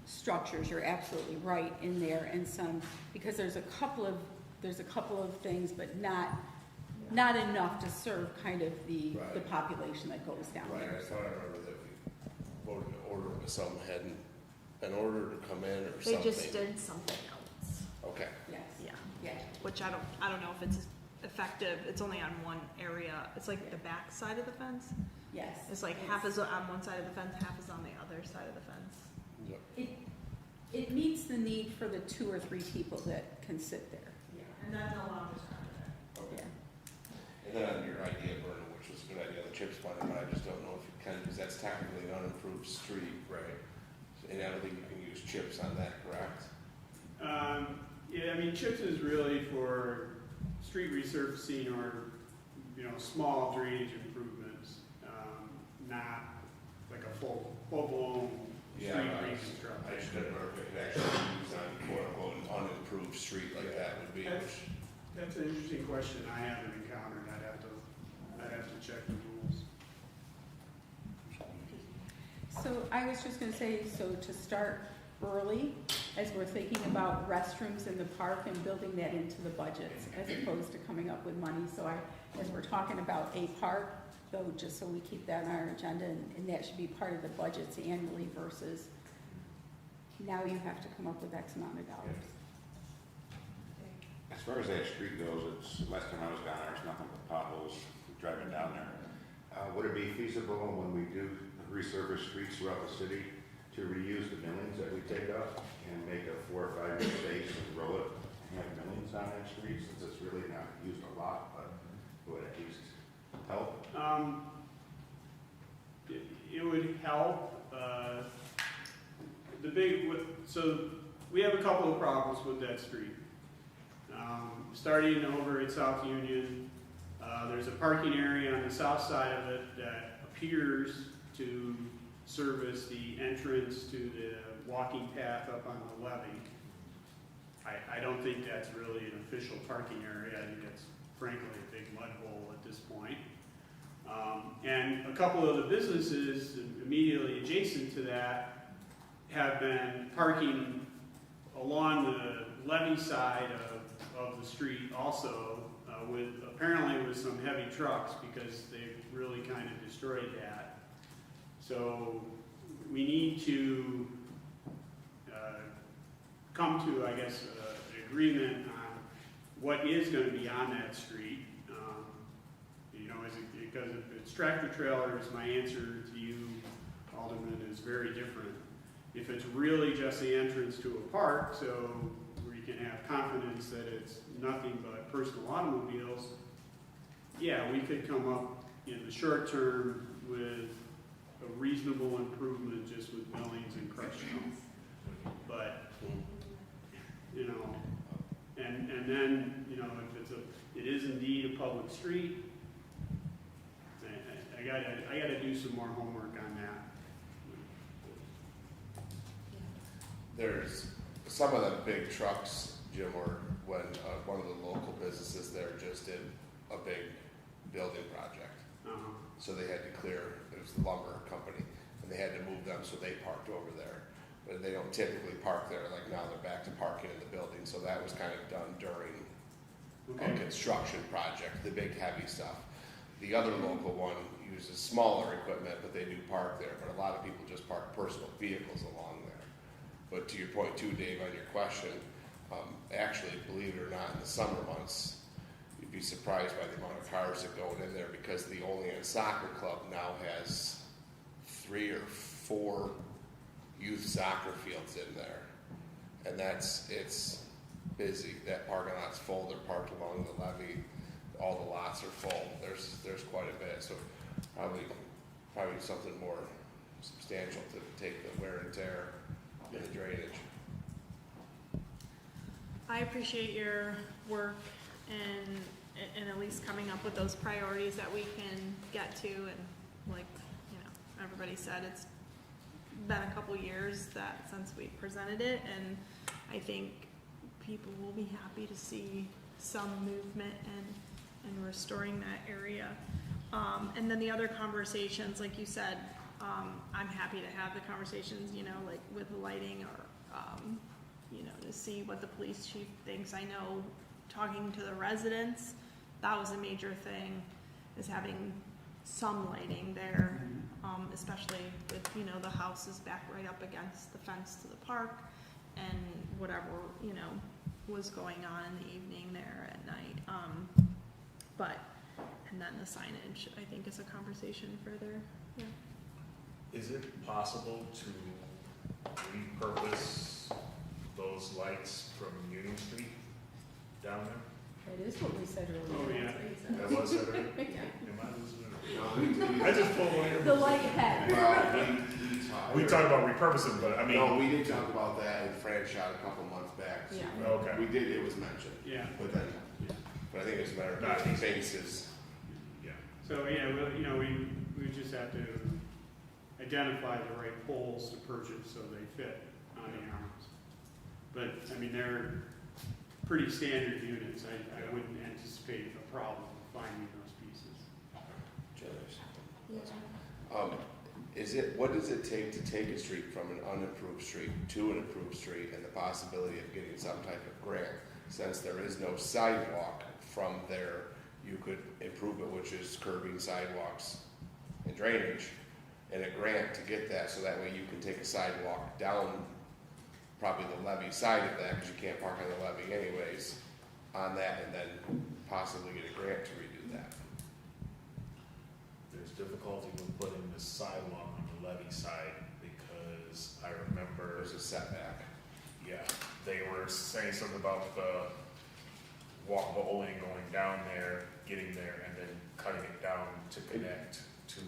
structures, you're absolutely right, in there, and some, because there's a couple of things, but not enough to serve kind of the Right. population that goes down Right, there. I thought I remember that we voted to order, some hadn't been ordered to come in or They something. just did something else. Okay, Yes. Yeah. Yeah. Which I don't know if it's effective, it's only on one area, it's like the back side of the fence. Yes. It's like half is on one side of the fence, half is on the other side of the fence. yep. It meets the need for the 2 or 3 people that can sit there. Yeah. And that's no longer there. Okay. And then on your idea, Vernon, which was a good idea, the CHIPS funding, but I just don't know if you can, because that's technically an unimproved street. Right. And I don't think you can use CHIPS on that, correct? Yeah, I mean, CHIPS is really for street resurfacing or, you know, small drainage improvements, not like a full-blown street reconstruction. I just didn't remember if it could actually be used on quote-unquote an unimproved street like that would be. That's an interesting question I haven't encountered. I'd have to check the rules. So I was just gonna say, so to start early, as we're thinking about restrooms in the park and building that into the budgets, as opposed to coming up with money. So as we're talking about a park, though, just so we keep that on our agenda, and that should be part of the budgets annually versus now you have to come up with X amount of dollars. As far as that street goes, last time I was down there, it's nothing but potholes driving down there. Would it be feasible when we do resurface streets throughout the city to reuse the millings that we take up and make a 4 or 5 inch base and roll it and have millings on that street, since it's really not used a lot, but would at least help? It would help. So we have a couple of problems with that street. Starting over at South Union, there's a parking area on the south side of it that appears to service the entrance to the walking path up on the levee. I don't think that's really an official parking area. I think it's frankly a big mud hole at this point. And a couple of the businesses immediately adjacent to that have been parking along the levee side of the street also, apparently with some heavy trucks, because they've really kind of destroyed that. So we need to come to, I guess, an agreement on what is going to be on that street. You know, because if it's tractor trailers, my answer to you, Alderman, is very different. If it's really just the entrance to a park, so where you can have confidence that it's nothing but personal automobiles, yeah, we could come up in the short term with a reasonable improvement just with millings and crushed stone. But, you know, and then, you know, if it is indeed a public street, I gotta do some more homework on that. There's some of the big trucks, Jim, were when one of the local businesses there just did a big building project. Uh-huh. So they had to clear, it was the lumber company, and they had to move them, so they parked over there. But they don't typically park there, like now they're back to parking in the building, so that was kind of done during a construction project, the big heavy stuff. The other local one uses smaller equipment, but they do park there, but a lot of people just park personal vehicles along there. But to your point too, Dave, on your question, actually, believe it or not, in the summer months, you'd be surprised by the amount of cars that go in there because the Olean Soccer Club now has 3 or 4 youth soccer fields in there. And it's busy. That parking lot's full. They're parked along the levee. All the lots are full. There's quite a bit. So probably something more substantial to take the wear and tear in the drainage. I appreciate your work and at least coming up with those priorities that we can get to, and like, you know, everybody said, it's been a couple years since we presented it, and I think people will be happy to see some movement and restoring that area. And then the other conversations, like you said, I'm happy to have the conversations, you know, like with the lighting or, you know, to see what the police chief thinks. I know talking to the residents, that was a major thing, is having some lighting there, especially with, you know, the house is back right up against the fence to the park, and whatever, you know, was going on in the evening there at night. And then the signage, I think, is a conversation further. Yeah. Is it possible to repurpose those lights from Union Street down there? That is what we said earlier. Oh, yeah. That was it, right? Am I losing it? I just pulled away. The light head. Well, We talked about repurposing, but I mean. No, we did talk about that in Franchot a couple months back. So Yeah. Okay. We did, it was mentioned. Yeah. But then, but I think it's a matter of Not getting easy. bases. Yeah. So, yeah, well, you know, we just have to identify the right poles to purchase so they fit on the arms. But, I mean, they're pretty standard units. I wouldn't anticipate a problem finding those pieces. What does it take to take a street from an unapproved street to an approved street, and the possibility of getting some type of grant? Since there is no sidewalk from there, you could improve it, which is curbing, sidewalks, and drainage, and a grant to get that, so that way you can take a sidewalk down probably the levee side of that, because you can't park on the levee anyways, on that, and then possibly get a grant to redo that. There's difficulty with putting the sidewalk on the levee side because I remember, There's a setback. yeah, they were saying something about the walkable Olean going down there, getting there, and then cutting it down to connect to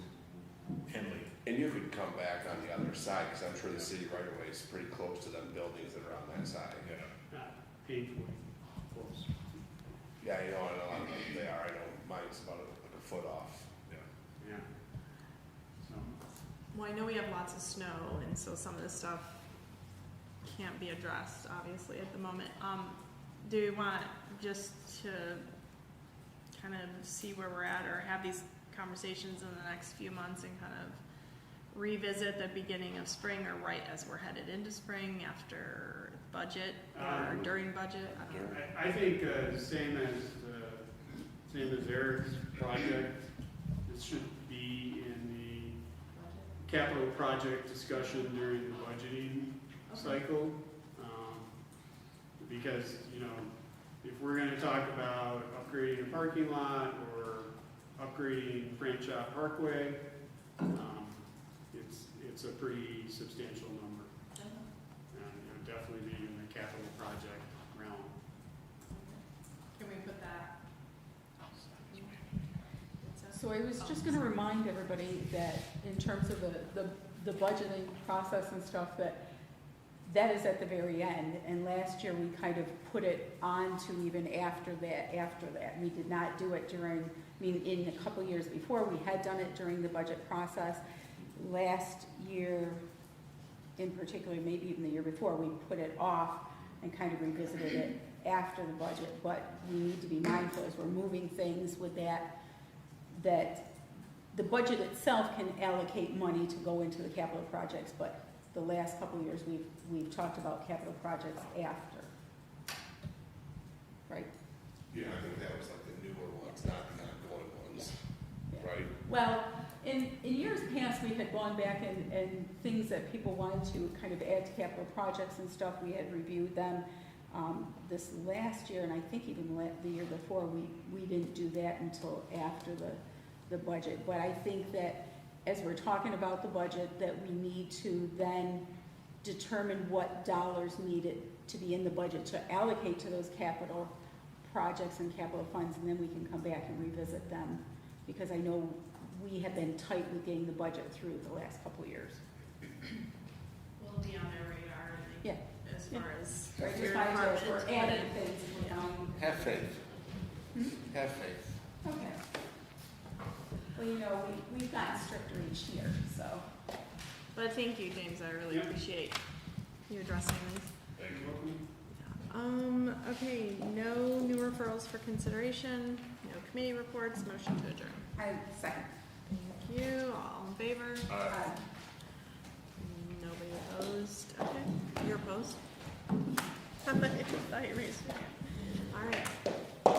Henley. And you could come back on the other side, because I'm sure the city right away is pretty close to them buildings that are on that side. Yeah. Not painfully close. Yeah, you know, I know a lot of them, they are, I know mine's about like a foot off. Yeah. So, Well, I know we have lots of snow, and so some of this stuff can't be addressed, obviously, at the moment. Do we want just to kind of see where we're at, or have these conversations in the next few months and kind of revisit the beginning of spring, or right as we're headed into spring after budget, or during budget? I don't know. I think same as Eric's project, this should be in the capital project discussion during the budgeting cycle. Because, you know, if we're gonna talk about upgrading a parking lot or upgrading Franchot Parkway, it's a pretty substantial number. And it would definitely be in the capital project realm. So I was just gonna remind everybody that in terms of the budgeting process and stuff, that is at the very end. And last year, we kind of put it on to even after that. We did not do it during, I mean, in a couple years before, we had done it during the budget process. Last year, in particular, maybe even the year before, we put it off and kind of revisited it after the budget. But we need to be mindful as we're moving things with that the budget itself can allocate money to go into the capital projects, but the last couple of years, we've talked about capital projects after. Right? Yeah, I think that was like the newer ones, not the ongoing ones, Yeah. right? Well, in years past, we had gone back and things that people wanted to kind of add to capital projects and stuff, we had reviewed them. This last year, and I think even the year before, we didn't do that until after the budget. But I think that as we're talking about the budget, that we need to then determine what dollars needed to be in the budget to allocate to those capital projects and capital funds, and then we can come back and revisit them. Because I know we have been tight with getting the budget through the last couple of years. We'll be on their radar, I think, Yeah. as far as Right, your just like department we're is adding put in. things, we're down. Have faith. Hmm? Have faith. Okay. Well, you know, we've gotten stricter each year, so. But thank you, James, I really Yeah. appreciate you addressing these. Thank you. Okay, no new referrals for consideration, no committee reports, motion to adjourn. I second. Thank you, all in favor? Aye. Nobody opposed, okay, you're opposed? I thought you raised your hand. All right,